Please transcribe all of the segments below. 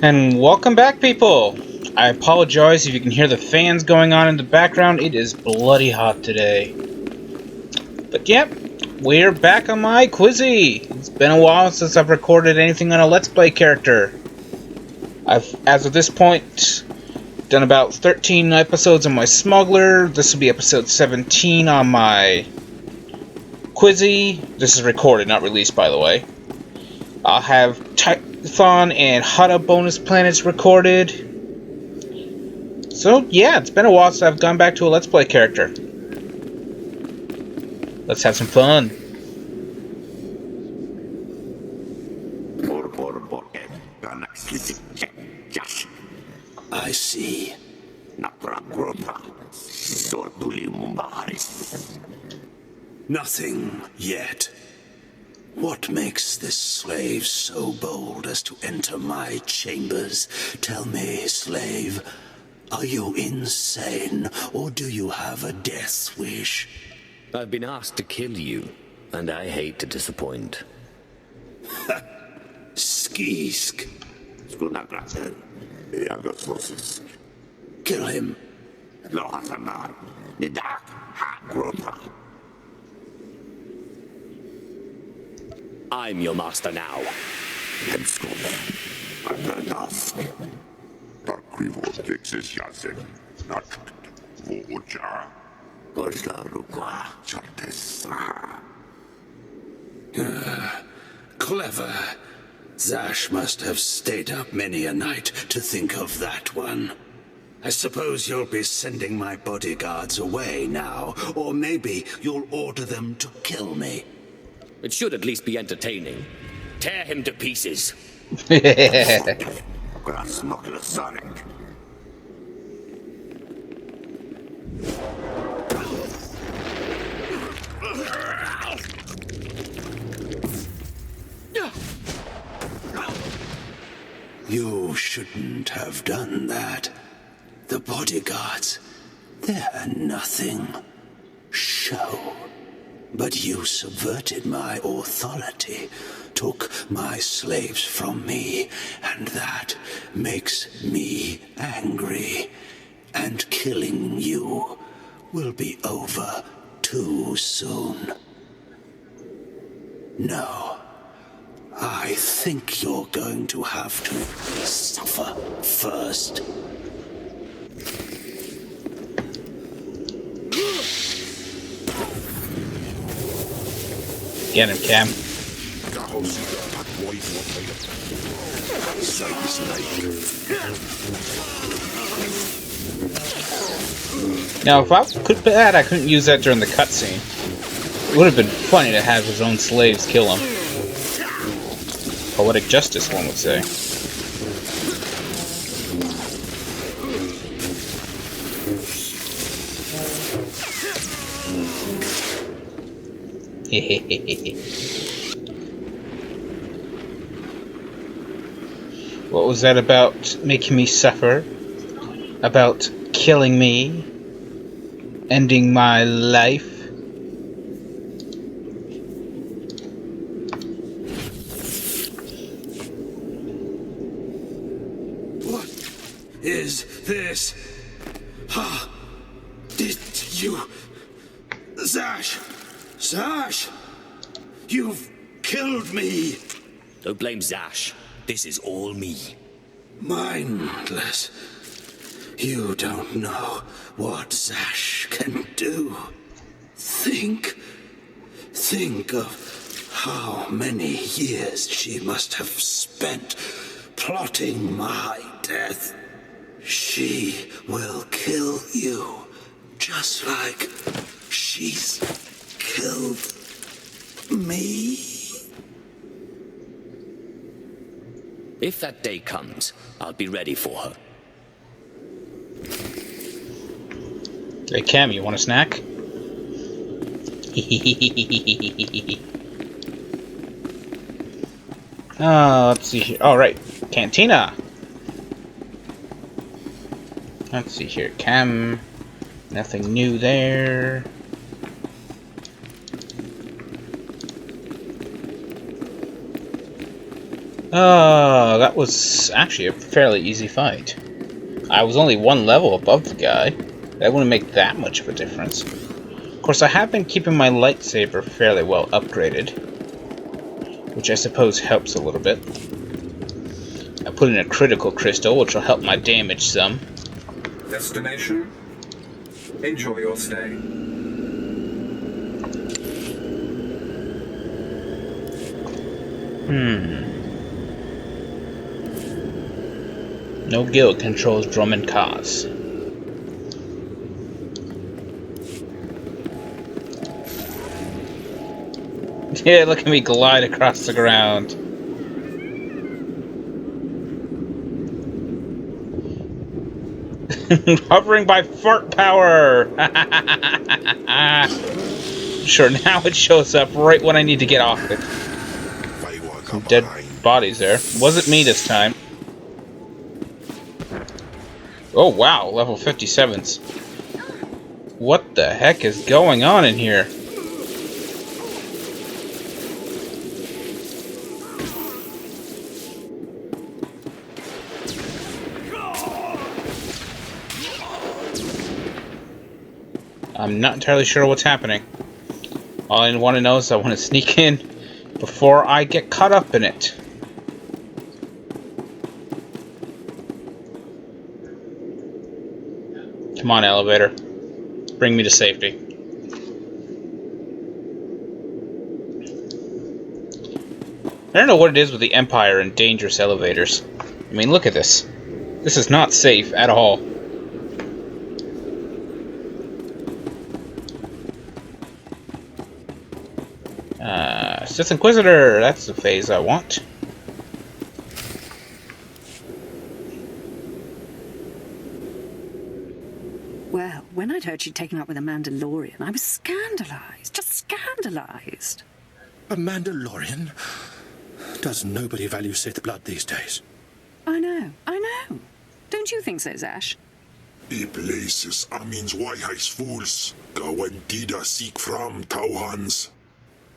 And welcome back, people! I apologize if you can hear the fans going on in the background. It is bloody hot today. But yep, we're back on my Quizzy! It's been a while since I've recorded anything on a Let's Play character. I've, as of this point, done about 13 episodes on my Smuggler. This will be episode 17 on my Quizzy. This is recorded, not released, by the way. I'll have Typhon and Hada bonus planets recorded. So yeah, it's been a while since I've gone back to a Let's Play character. Let's have some fun. I see. Nothing yet. What makes this slave so bold as to enter my chambers? Tell me, slave, are you insane, or do you have a death wish? I've been asked to kill you, and I hate to disappoint. Skisk. Kill him. I'm your master now. Clever. Zash must have stayed up many a night to think of that one. I suppose you'll be sending my bodyguards away now, or maybe you'll order them to kill me. It should at least be entertaining. Tear him to pieces. You shouldn't have done that. The bodyguards, they're nothing. Show. But you subverted my authority, took my slaves from me, and that makes me angry. And killing you will be over too soon. No. I think you're going to have to suffer first. Get him, Cam. Now, if I could bad, I couldn't use that during the cutscene. It would have been funny to have his own slaves kill him. Poetic justice, one would say. What was that about making me suffer? About killing me? Ending my life? What is this? Did you... Zash! Zash! You've killed me! Don't blame Zash. This is all me. Mindless. You don't know what Zash can do. Think of how many years she must have spent plotting my death. She will kill you, just like she's killed me. If that day comes, I'll be ready for her. Hey Cam, you want a snack? Let's see here. Oh, right. Cantina. Let's see here. Cam. Nothing new there. That was actually a fairly easy fight. I was only one level above the guy. That wouldn't make that much of a difference. Of course, I have been keeping my lightsaber fairly well upgraded, which I suppose helps a little bit. I put in a critical crystal, which will help my damage some. Destination? Enjoy your stay. No guild controls Drummond Cause. Yeah, look at me glide across the ground. Hovering by fart power! Sure, now it shows up right when I need to get off it. Some dead bodies there. Wasn't me this time. Oh wow, level 57s. What the heck is going on in here? I'm not entirely sure what's happening. All I want to know is I want to sneak in before I get caught up in it. Come on, elevator. Bring me to safety. I don't know what it is with the Empire and dangerous elevators. I mean, look at this. This is not safe at all. Sith Inquisitor, that's the phase I want. Well, when I'd heard she'd taken up with a Mandalorian, I was scandalized. Just scandalized. A Mandalorian? Does nobody value Sith blood these days? I know. Don't you think so, Zash? I places Amin's Waiheis fools. Gawantida seek from Tauhans.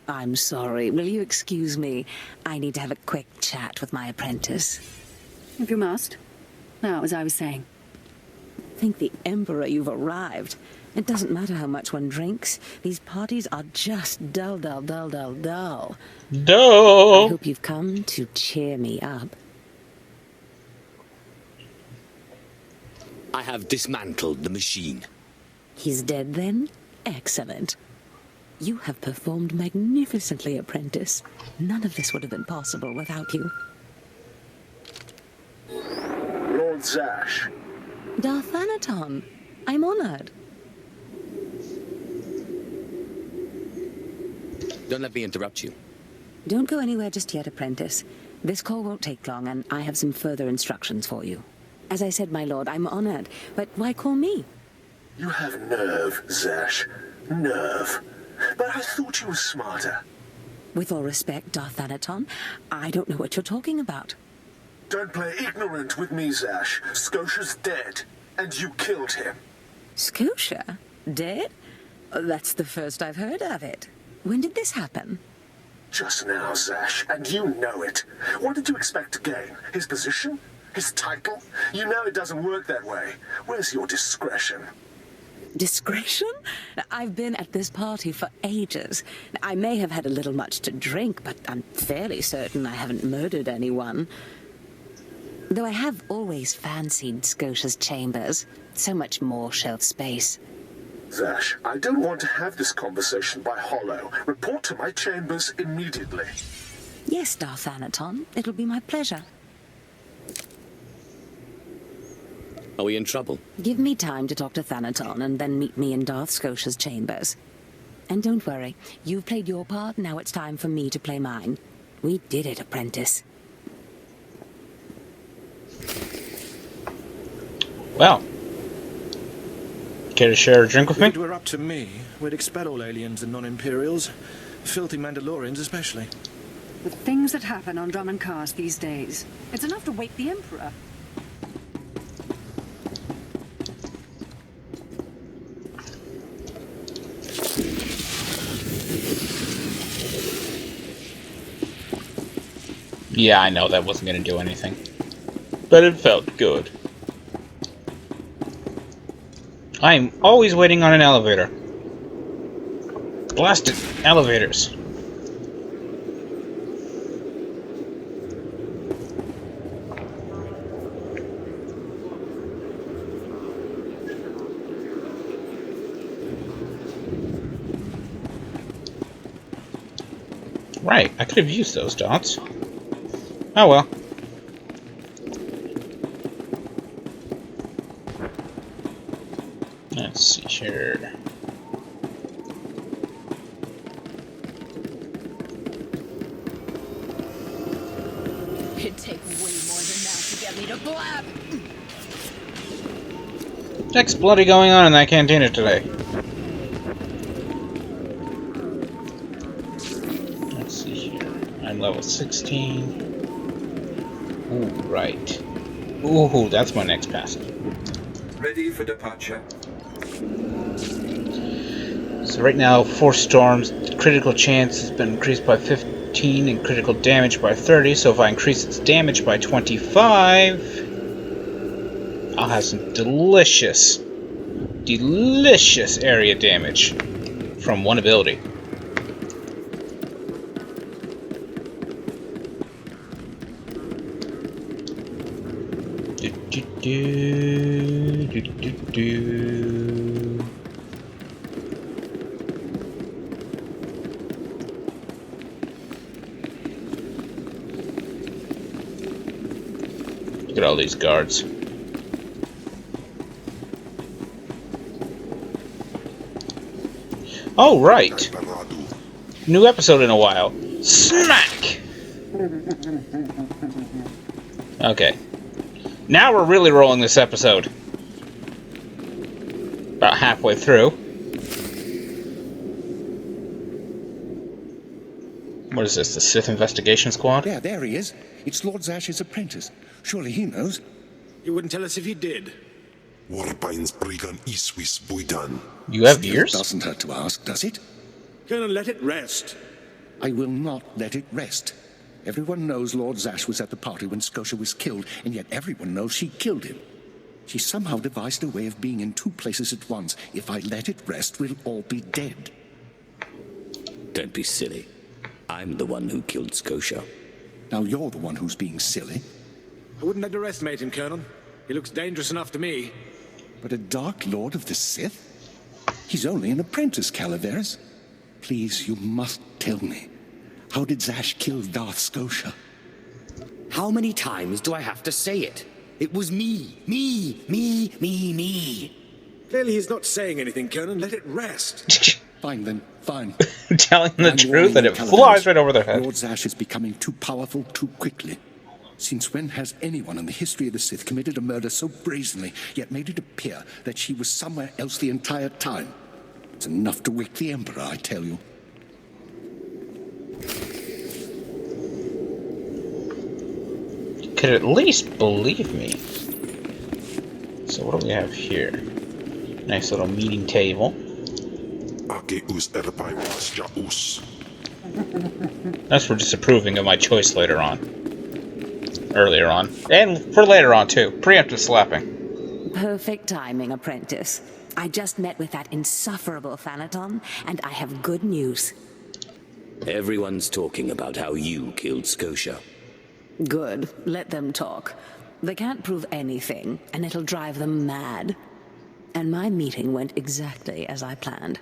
I'm sorry. Will you excuse me? I need to have a quick chat with my apprentice. If you must. Now, as I was saying. Thank the Emperor you've arrived. It doesn't matter how much one drinks. These parties are just dull. Dull. I hope you've come to cheer me up. I have dismantled the machine. He's dead then? Excellent. You have performed magnificently, apprentice. None of this would have been possible without you. Lord Zash. Darth Anaton, I'm honored. Don't let me interrupt you. Don't go anywhere just yet, apprentice. This call won't take long, and I have some further instructions for you. As I said, my lord, I'm honored, but why call me? You have nerve, Zash. Nerve. But I thought you were smarter. With all respect, Darth Anaton, I don't know what you're talking about. Don't play ignorant with me, Zash. Scotia's dead, and you killed him. Scotia? Dead? That's the first I've heard of it. When did this happen? Just now, Zash, and you know it. What did you expect to gain? His position? His title? You know it doesn't work that way. Where's your discretion? Discretion? I've been at this party for ages. I may have had a little much to drink, but I'm fairly certain I haven't murdered anyone. Though I have always fancied Scotia's chambers. So much more shelf space. Zash, I don't want to have this conversation by hollow. Report to my chambers immediately. Yes, Darth Anaton. It'll be my pleasure. Are we in trouble? Give me time to talk to Thanaton and then meet me in Darth Scotia's chambers. And don't worry, you've played your part, now it's time for me to play mine. We did it, apprentice. Well. Care to share a drink with me? If it were up to me, we'd expel all aliens and non-Imperials. Filthy Mandalorians especially. The things that happen on Drummond Cars these days. It's enough to wake the Emperor. Yeah, I know that wasn't going to do anything. But it felt good. I'm always waiting on an elevator. Blasted elevators. Right, I could have used those dots. Oh well. Let's see here. It'd take way more than that to get me to blab. What's bloody going on in that cantina today? Let's see here. I'm level 16. Ooh, right. Ooh, that's my next passive. Ready for departure. So right now, 4 storms, critical chance has been increased by 15 and critical damage by 30, so if I increase its damage by 25, I'll have some delicious area damage from one ability. Look at all these guards. Oh, right. New episode in a while. Smack! Okay. Now we're really rolling this episode. About halfway through. What is this, the Sith Investigation Squad? Yeah, there he is. It's Lord Zash's apprentice. Surely he knows. You wouldn't tell us if he did. Warbine's Brigan Iswis Buidan. You have Still ears? doesn't hurt to ask, does it? Colonel, let it rest. I will not let it rest. Everyone knows Lord Zash was at the party when Scotia was killed, and yet everyone knows she killed him. She somehow devised a way of being in 2 places at once. If I let it rest, we'll all be dead. Don't be silly. I'm the one who killed Scotia. Now you're the one who's being silly. I wouldn't underestimate him, Colonel. He looks dangerous enough to me. But a Dark Lord of the Sith? He's only an apprentice, Calaveras. Please, you must tell me. How did Zash kill Darth Scotia? How many times do I have to say it? It was me. Me. Clearly he's not saying anything, Colonel. Let it rest. Fine then, fine. Telling the I'm truth warning and you, it Calaveras. flies right over their head. Lord Zash is becoming too powerful too quickly. Since when has anyone in the history of the Sith committed a murder so brazenly, yet made it appear that she was somewhere else the entire time? It's enough to wake the Emperor, I tell you. You could at least believe me. So what do we have here? Nice little meeting table. Ageus Erpaiwas Jaus. That's for disapproving of my choice later on. Earlier on. And for later on, too. Preemptive slapping. Perfect timing, apprentice. I just met with that insufferable Thanaton, and I have good news. Everyone's talking about how you killed Scotia. Good. Let them talk. They can't prove anything, and it'll drive them mad. And my meeting went exactly as I planned.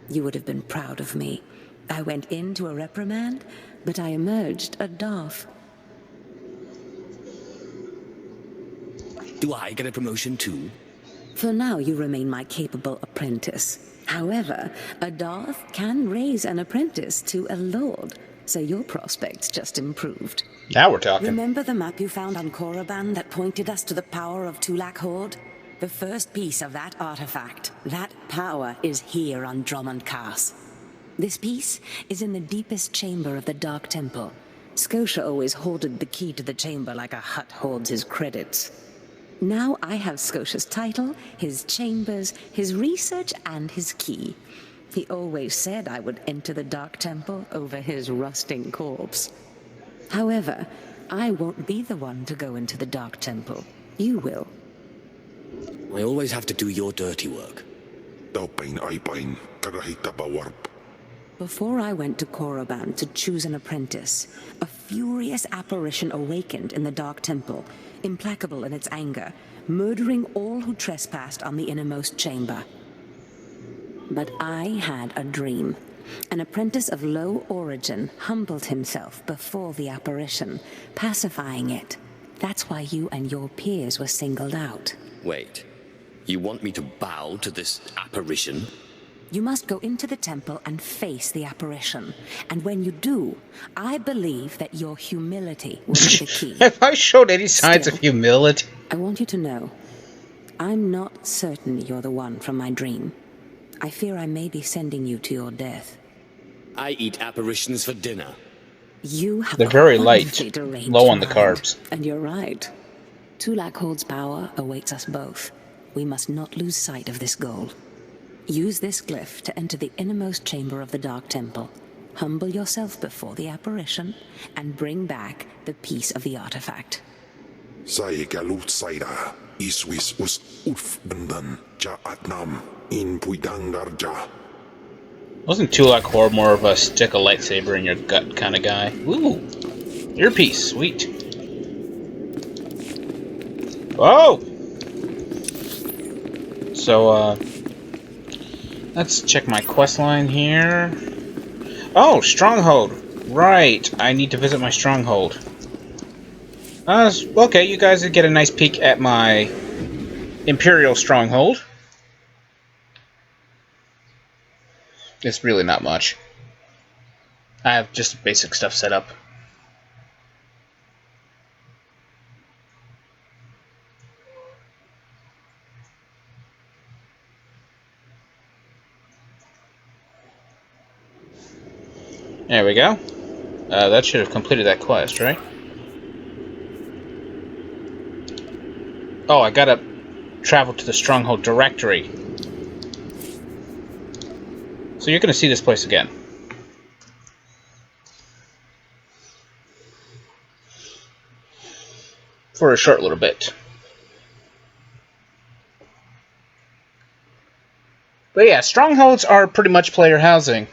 You would have been proud of me. I went into a reprimand, but I emerged a Darth. Do I get a promotion too? For now, you remain my capable apprentice. However, a Darth can raise an apprentice to a lord, so your prospects just improved. Now we're talking. Remember the map you found on Korriban that pointed us to the power of Tulak Horde? The first piece of that artifact, that power, is here on Drummond Cass. This piece is in the deepest chamber of the Dark Temple. Scotia always hoarded the key to the chamber like a Hutt hoards his credits. Now I have Scotia's title, his chambers, his research, and his key. He always said I would enter the Dark Temple over his rusting corpse. However, I won't be the one to go into the Dark Temple. You will. I always have to do your dirty work. Taupain aipain, karahita bawarp. Before I went to Korriban to choose an apprentice, a furious apparition awakened in the Dark Temple, implacable in its anger, murdering all who trespassed on the innermost chamber. But I had a dream. An apprentice of low origin humbled himself before the apparition, pacifying it. That's why you and your peers were singled out. Wait. You want me to bow to this apparition? You must go into the temple and face the apparition. And when you do, I believe that your humility will be the key. Have I showed any signs of humility? I want you to know, I'm not certain you're the one from my dream. I fear I may be sending you to your death. I eat apparitions for dinner. You have They're very a light, wonderfully deranged low on the mind. carbs. And you're right. Tulakhold's power awaits us both. We must not lose sight of this goal. Use this glyph to enter the innermost chamber of the Dark Temple. Humble yourself before the apparition, and bring back the piece of the artifact. Sai galut saira, iswis us uf bendan, ja atnam, in puidangarja. Wasn't Tulak more of a stick a lightsaber in your gut kind of guy? Ooh, earpiece, sweet. Oh! So, let's check my quest line here. Oh, Stronghold! Right, I need to visit my Stronghold. Okay, you guys get a nice peek at my Imperial Stronghold. It's really not much. I have just basic stuff set up. There we go. That should have completed that quest, right? Oh, I gotta travel to the Stronghold directory. So you're gonna see this place again. For a short little bit. But yeah, Strongholds are pretty much player housing.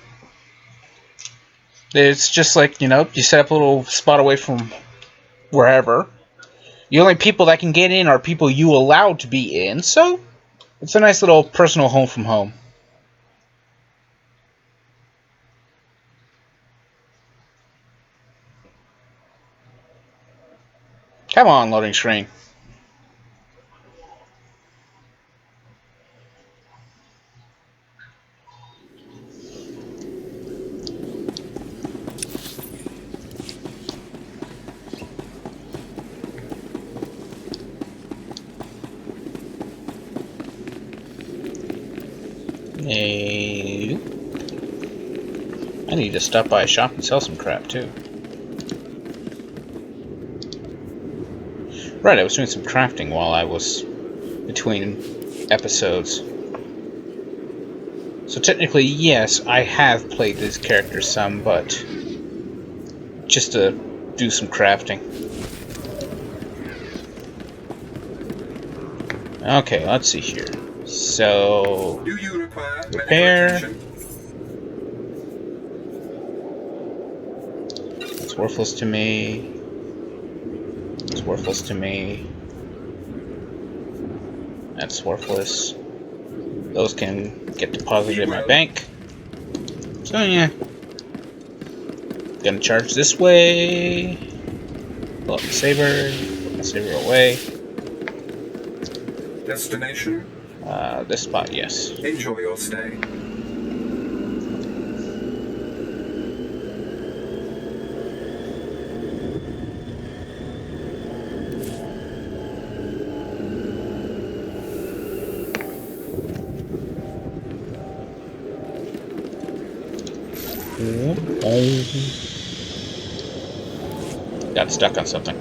It's just like, you know, you set up a little spot away from wherever. The only people that can get in are people you allow to be in, so it's a nice little personal home from home. Come on, loading screen. I need to stop by a shop and sell some crap too. Right, I was doing some crafting while I was between episodes. So technically, yes, I have played these characters some, but just to do some crafting. Okay, let's see here. So, Do you require repair. medical attention? That's worthless to me. It's worthless to me. That's worthless. Those can get deposited in my bank. So yeah. Gonna charge this way. Pull up the saber. Put my saber away. Destination? This spot, yes. Enjoy your stay. Got stuck on something.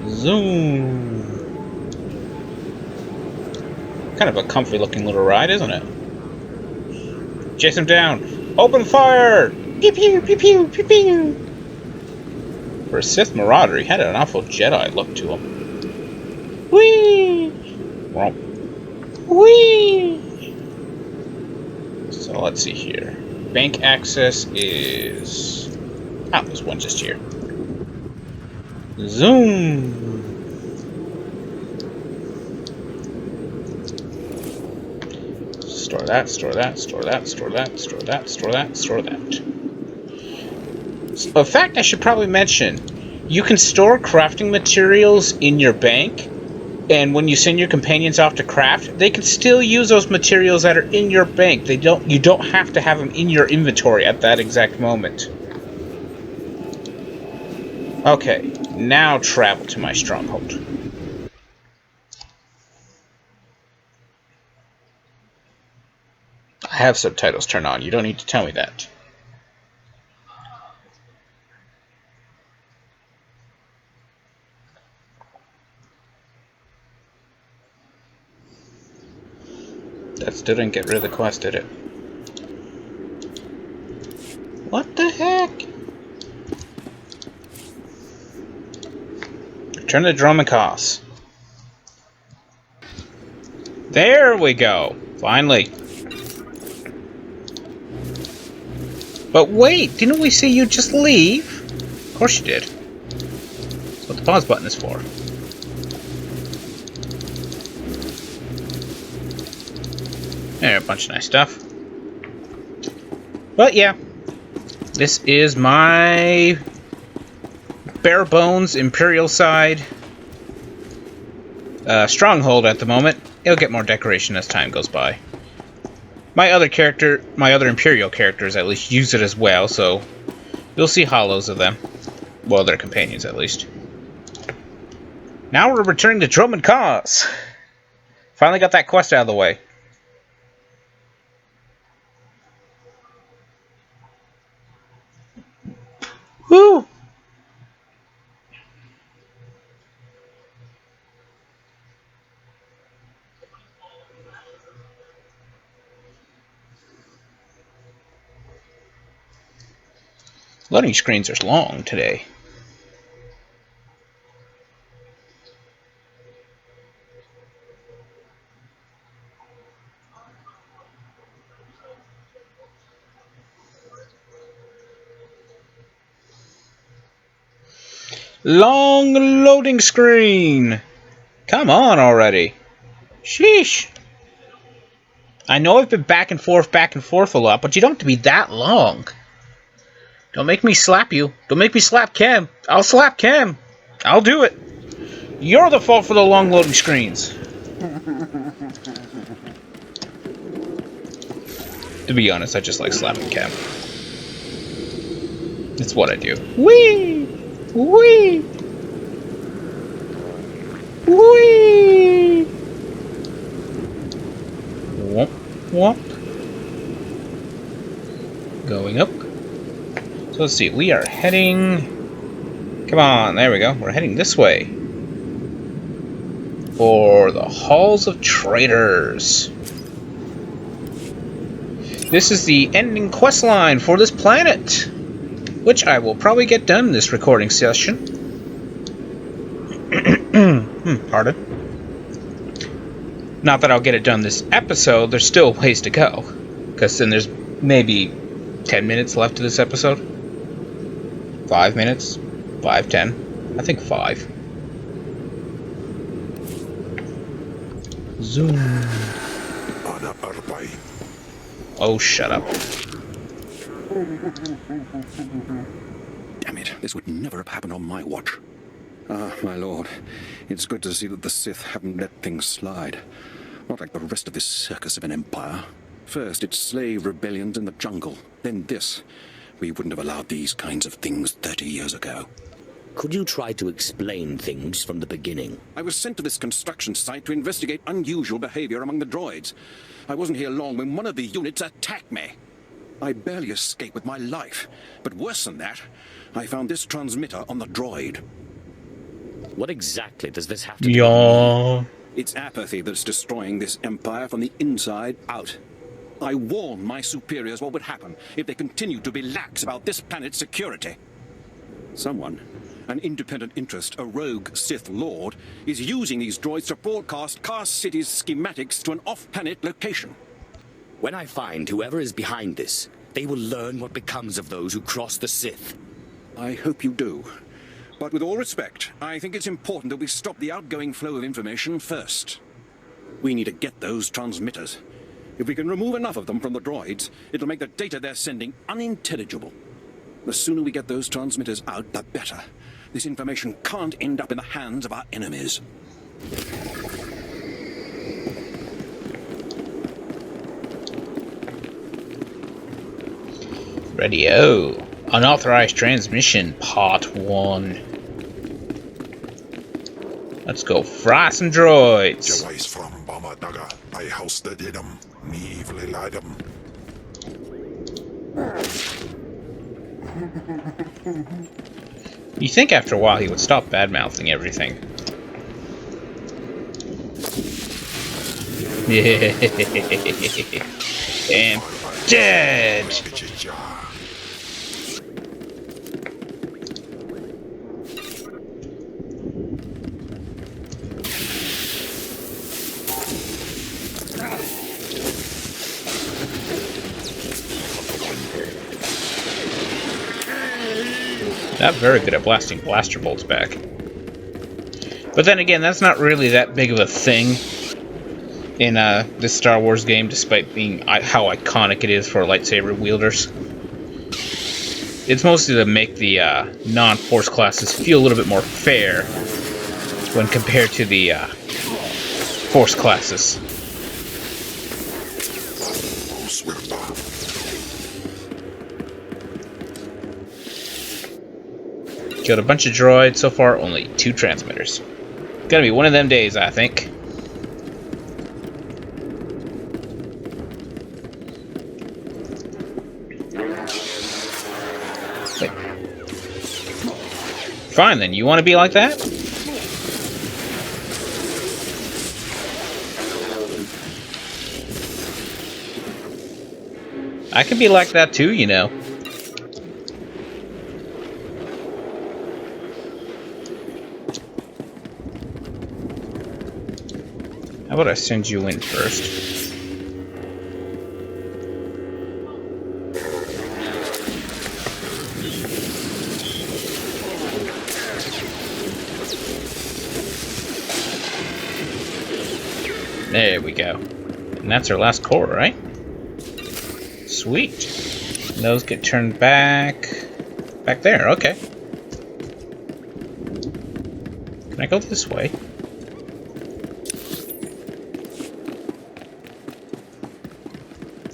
Zoom. Kind of a comfy looking little ride, isn't it? Chase him down. Open fire! Pew pew pew pew pew pew. For a Sith Marauder, he had an awful Jedi look to him. Whee! Well, whee! So let's see here. Bank access is... Oh, there's one just here. Zoom! Store that, store that, store that, store that, store that, store that, store that. In fact, I should probably mention, you can store crafting materials in your bank, and when you send your companions off to craft, they can still use those materials that are in your bank. You don't have to have them in your inventory at that exact moment. Okay, now travel to my stronghold. I have subtitles turned on. You don't need to tell me that. That still didn't get rid of the quest, did it? What the heck? Return to Dromicos. There we go. Finally. But wait, didn't we see you just leave? Of course you did. That's what the pause button is for. There, a bunch of nice stuff. But yeah, this is my bare bones Imperial side stronghold at the moment. It'll get more decoration as time goes by. My other Imperial characters at least use it as well, so you'll see hollows of them. Well, their companions at least. Now we're returning to Drummond Cause. Finally got that quest out of the way. Woo! Loading screens are long today. Long loading screen! Come on already. Sheesh. I know I've been back and forth a lot, but you don't have to be that long. Don't make me slap you. Don't make me slap Cam. I'll slap Cam. I'll do it. You're the fault for the long loading screens. To be honest, I just like slapping Cam. It's what I do. Whee! Whee! Whee! Womp, womp. Going up. So let's see, we are heading... Come on, there we go. We're heading this way. For the Halls of Traitors. This is the ending quest line for this planet, which I will probably get done in this recording session. Pardon. Not that I'll get it done this episode, there's still a ways to go. Because then there's maybe 10 minutes left of this episode. 5 minutes? 5, 10? I think 5. Zoom. Oh, shut up. Damn it, this would never have happened on my watch. Ah, my lord, it's good to see that the Sith haven't let things slide. Not like the rest of this circus of an empire. First, it's slave rebellions in the jungle, then this. We wouldn't have allowed these kinds of things 30 years ago. Could you try to explain things from the beginning? I was sent to this construction site to investigate unusual behavior among the droids. I wasn't here long when one of the units attacked me. I barely escaped with my life. But worse than that, I found this transmitter on the droid. What exactly does this have to do with me? It's apathy that's destroying this empire from the inside out. I warned my superiors what would happen if they continued to be lax about this planet's security. Someone An independent interest, a rogue Sith Lord, is using these droids to broadcast Cast City's schematics to an off-planet location. When I find whoever is behind this, they will learn what becomes of those who cross the Sith. I hope you do. But with all respect, I think it's important that we stop the outgoing flow of information first. We need to get those transmitters. If we can remove enough of them from the droids, it'll make the data they're sending unintelligible. The sooner we get those transmitters out, the better. This information can't end up in the hands of our enemies. Radio. Unauthorized transmission, part 1. Let's go fry some droids. Jawais from Bamadaga, I hosted them, me them. You think after a while he would stop bad-mouthing everything. And dead! Not very good at blasting blaster bolts back. But then again, that's not really that big of a thing in this Star Wars game, despite being how iconic it is for lightsaber wielders. It's mostly to make the non-Force classes feel a little bit more fair when compared to the Force classes. Killed a bunch of droids, so far only 2 transmitters. Gonna be one of them days, I think. Wait. Fine then, you want to be like that? I can be like that too, you know. How about I send you in first? There we go. And that's our last core, right? Sweet. And those get turned back there, okay. Can I go this way?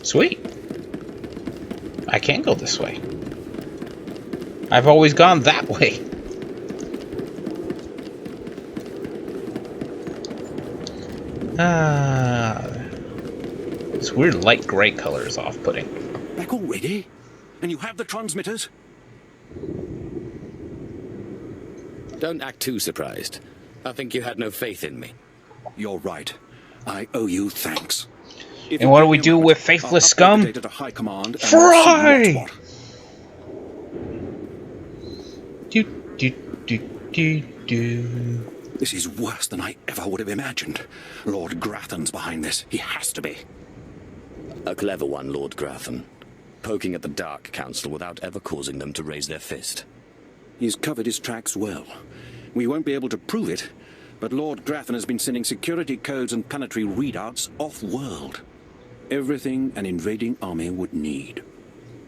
Sweet. I can go this way. I've always gone that way. This weird light gray color is off-putting. Back already? And you have the transmitters? Don't act too surprised. I think you had no faith in me. You're right. I owe you thanks. And what do we do with faithless scum? Fry! This is worse than I ever would have imagined. Lord Grathan's behind this. He has to be. A clever one, Lord Grathan. Poking at the Dark Council without ever causing them to raise their fist. He's covered his tracks well. We won't be able to prove it, but Lord Grathan has been sending security codes and planetary readouts off-world. Everything an invading army would need.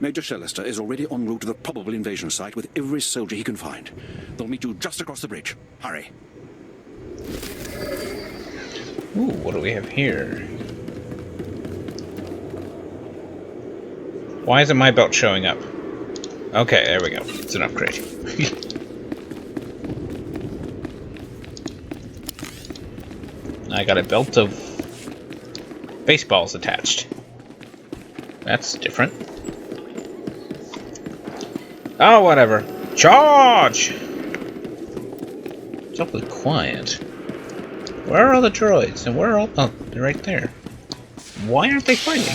Major Shellister is already en route to the probable invasion site with every soldier he can find. They'll meet you just across the bridge. Hurry. Ooh, what do we have here? Why isn't my belt showing up? Okay, there we go. It's an upgrade. I got a belt of baseballs attached. That's different. Oh, whatever. Charge! It's awfully quiet. Where are all the droids? And where are all... Oh, they're right there. Why aren't they fighting?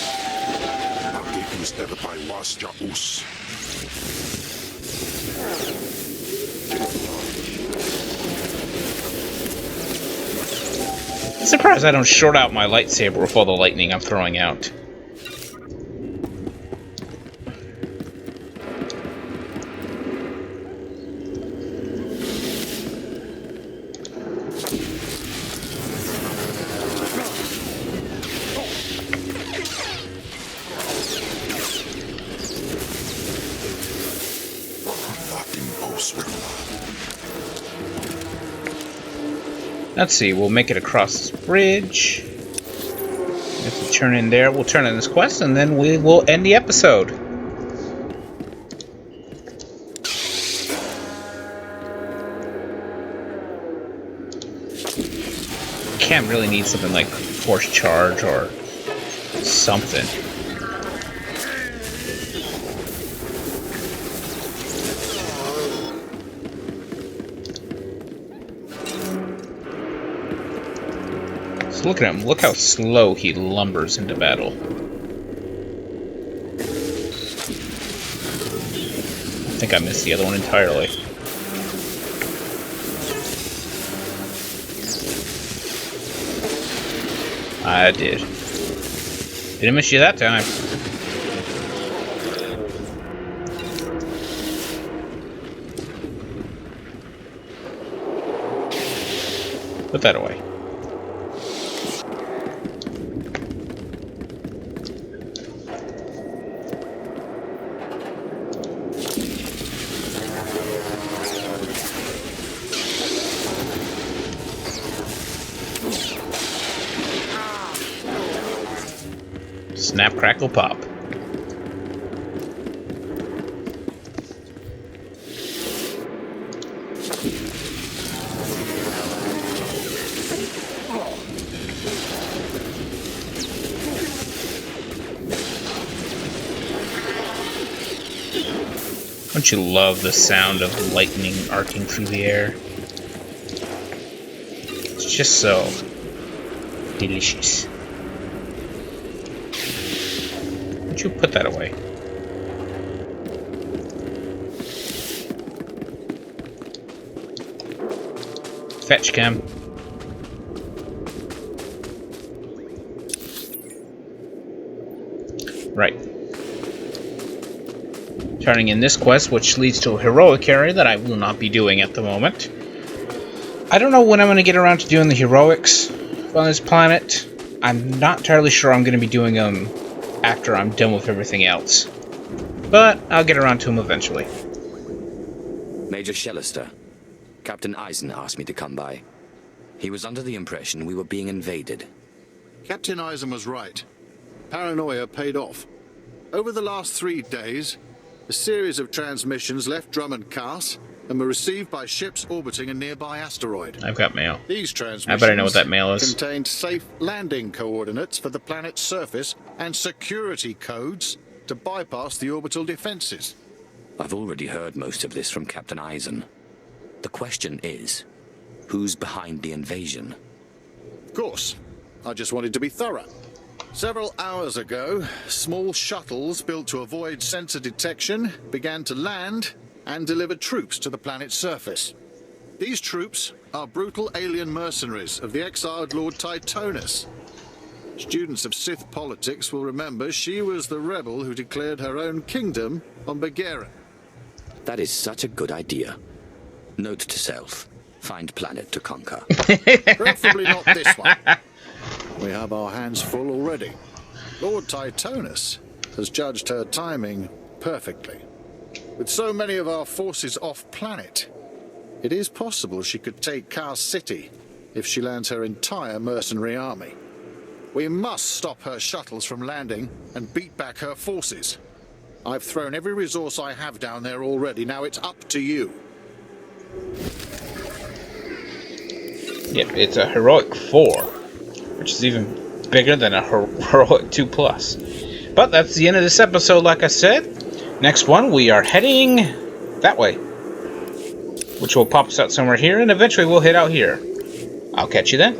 Surprised I don't short out my lightsaber with all the lightning I'm throwing out. Let's see, we'll make it across this bridge. If we turn in there, we'll turn in this quest, and then we will end the episode. Cam really needs something like force charge or something. Look at him. Look how slow he lumbers into battle. I think I missed the other one entirely. I did. Didn't miss you that time. Put that away. Snap, crackle, pop. Don't you love the sound of lightning arcing through the air? It's just so delicious. You put that away. Fetch, Cam. Right. Turning in this quest, which leads to a heroic area that I will not be doing at the moment. I don't know when I'm going to get around to doing the heroics on this planet. I'm not entirely sure I'm going to be doing them after I'm done with everything else. But I'll get around to him eventually. Major Shellister, Captain Eisen asked me to come by. He was under the impression we were being invaded. Captain Eisen was right. Paranoia paid off. Over the last 3 days, a series of transmissions left Drummond Cast and were received by ships orbiting a nearby asteroid. I've got mail. These transmissions I bet I know what that mail is. Contained safe landing coordinates for the planet's surface and security codes to bypass the orbital defenses. I've already heard most of this from Captain Eisen. The question is, who's behind the invasion? Of course. I just wanted to be thorough. Several hours ago, small shuttles built to avoid sensor detection began to land and deliver troops to the planet's surface. These troops are brutal alien mercenaries of the exiled Lord Titonus. Students of Sith politics will remember she was the rebel who declared her own kingdom on Bagheera. That is such a good idea. Note to self, find planet to conquer. Preferably not this one. We have our hands full already. Lord Titonus has judged her timing perfectly. With so many of our forces off-planet, it is possible she could take Kar City if she lands her entire mercenary army. We must stop her shuttles from landing and beat back her forces. I've thrown every resource I have down there already. Now it's up to you. Yep, it's a heroic 4, which is even bigger than a heroic 2+. But that's the end of this episode, like I said. Next one, we are heading that way, which will pop us out somewhere here, and eventually we'll head out here. I'll catch you then.